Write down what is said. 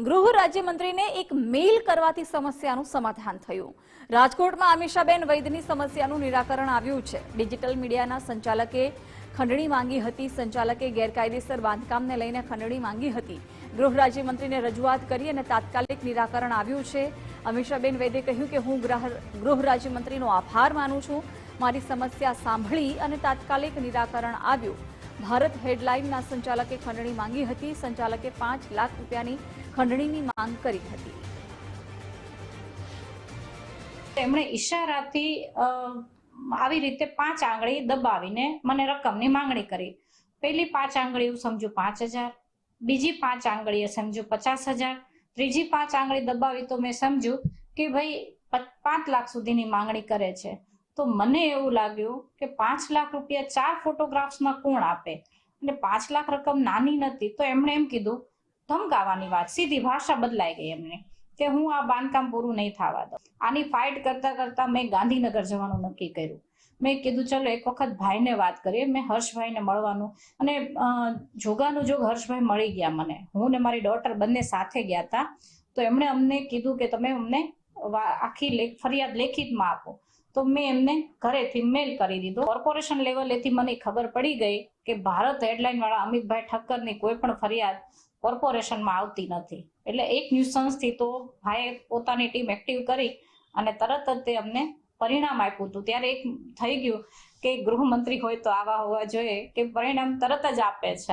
ગૃહ રાજ્યમંત્રીને એક મેલ કરવાથી સમસ્યાનું સમાધાન થયું। રાજકોટમાં અમીષાબેન વૈદ્યની સમસ્યાનું નિરાકરણ આવ્યું છે। ડિજિટલ મીડિયાના સંચાલકે ખંડણી માંગી હતી। સંચાલકે ગેરકાયદેસર બાંધકામને લઈને ખંડણી માંગી હતી। ગૃહ રાજ્યમંત્રીને રજૂઆત કરી અને તાત્કાલિક નિરાકરણ આવ્યું છે। અમીષાબેન વૈદ્યે કહ્યું કે હું ગૃહ રાજ્યમંત્રીનો આભાર માનું છું। મારી સમસ્યા સાંભળી અને તાત્કાલિક નિરાકરણ આવ્યું। ભારત હેડલાઇનના સંચાલકે ખંડણી માંગી હતી। સંચાલકે 5 લાખ રૂપિયાની ખંડણીની માંગ કરી હતી। તેમણે ઈશારાથી આવી રીતે 5 આંગળી દબાવીને મને રકમની માંગણી કરી। પહેલી 5 આંગળી સમજો 5000, બીજી 5 આંગળીએ સમજો 50000, ત્રીજી 5 આંગળી દબાવી તો મેં સમજ્યું કે ભાઈ 5 લાખ સુધીની માંગણી કરે છે। તો મને એવું લાગ્યું કે 5 લાખ રૂપિયા 4 ફોટોગ્રાફ્સમાં કોણ આપે, અને 5 લાખ રકમ નાની નથી। તો એમણે એમ કીધું, ધમકાવાની વાત, સીધી ભાષા બદલાઈ ગઈ એમની, કે હું આ બાંધકામ પૂરું નહીં થવા દઉં। આની ફાઇટ કરતા કરતા મેં ગાંધીનગર જવાનું નક્કી કર્યું। મેં કીધું ચલો એક વખત ભાઈને વાત કરીએ। મેં હર્ષભાઈને મળવાનું, અને જોગાનું જોગ હર્ષભાઈ મળી ગયા મને। હું ને મારી ડોટર બંને સાથે ગયા હતા। તો એમણે અમને કીધું કે તમે અમને આખી ફરિયાદ લેખિતમાં આપો। તો મેં એમને ઘરેથી મેલ કરી દીધો। કોર્પોરેશન લેવલેથી મને ખબર પડી ગઈ કે ભારત હેડલાઇન વાળા અમિતભાઈ ઠક્કરની કોઈ પણ ફરિયાદ કોર્પોરેશનમાં આવતી નથી। એટલે એક ન્યુસન્સથી તો ભાઈએ પોતાની ટીમ એક્ટિવ કરી અને તરત જ તે અમને પરિણામ આપ્યું હતું। ત્યારે એક થઈ ગયું કે ગૃહમંત્રી હોય તો આવા હોવા જોઈએ કે પરિણામ તરત જ આપે છે।